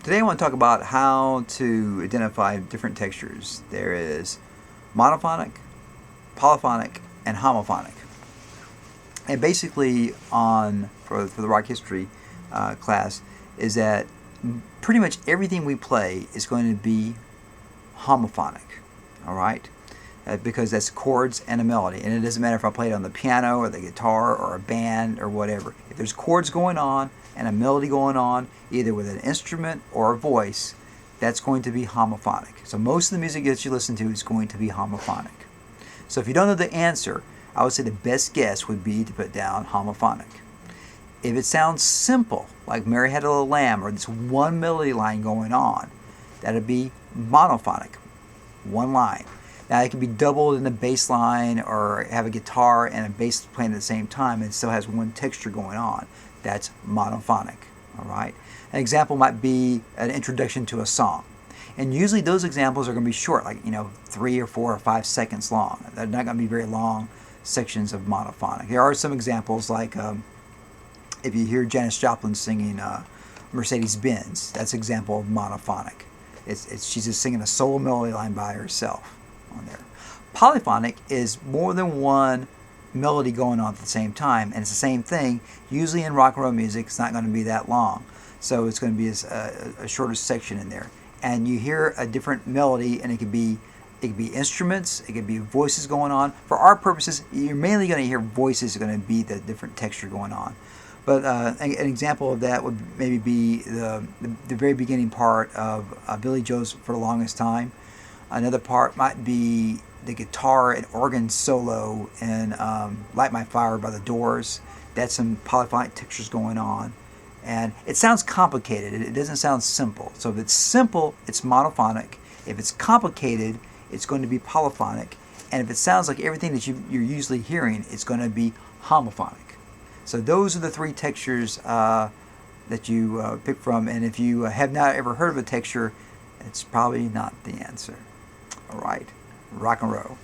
Today I want to talk about how to identify different textures. There is monophonic, polyphonic, and homophonic. And basically for the rock history class is that pretty much everything we play is going to be homophonic, all right? Because that's chords and a melody. And it doesn't matter if I play it on the piano or the guitar or a band or whatever. If there's chords going on and a melody going on, either with an instrument or a voice, that's going to be homophonic. So most of the music that you listen to is going to be homophonic. So if you don't know the answer, I would say the best guess would be to put down homophonic. If it sounds simple, like Mary Had a Little Lamb, or this one melody line going on, that'd be monophonic, one line. Now it can be doubled in the bass line or have a guitar and a bass playing at the same time and it still has one texture going on. That's monophonic, all right? An example might be an introduction to a song. And usually those examples are going to be short, like 3 or 4 or 5 seconds long. They're not going to be very long sections of monophonic. There are some examples like if you hear Janis Joplin singing Mercedes-Benz, that's an example of monophonic. She's just singing a solo melody line by herself on there. Polyphonic is more than one melody going on at the same time, and it's the same thing. Usually in rock and roll music, it's not going to be that long, so it's going to be a shorter section in there. And you hear a different melody, and it could be instruments, it could be voices going on. For our purposes, you're mainly going to hear voices are going to be the different texture going on. But an example of that would maybe be the very beginning part of Billy Joe's For the Longest Time. Another part might be the guitar and organ solo in Light My Fire by the Doors. That's some polyphonic textures going on. And it sounds complicated. It doesn't sound simple. So if it's simple, it's monophonic. If it's complicated, it's going to be polyphonic. And if it sounds like everything that you're usually hearing, it's going to be homophonic. So those are the 3 textures that you pick from. And if you have not ever heard of a texture, it's probably not the answer. All right, rock and roll.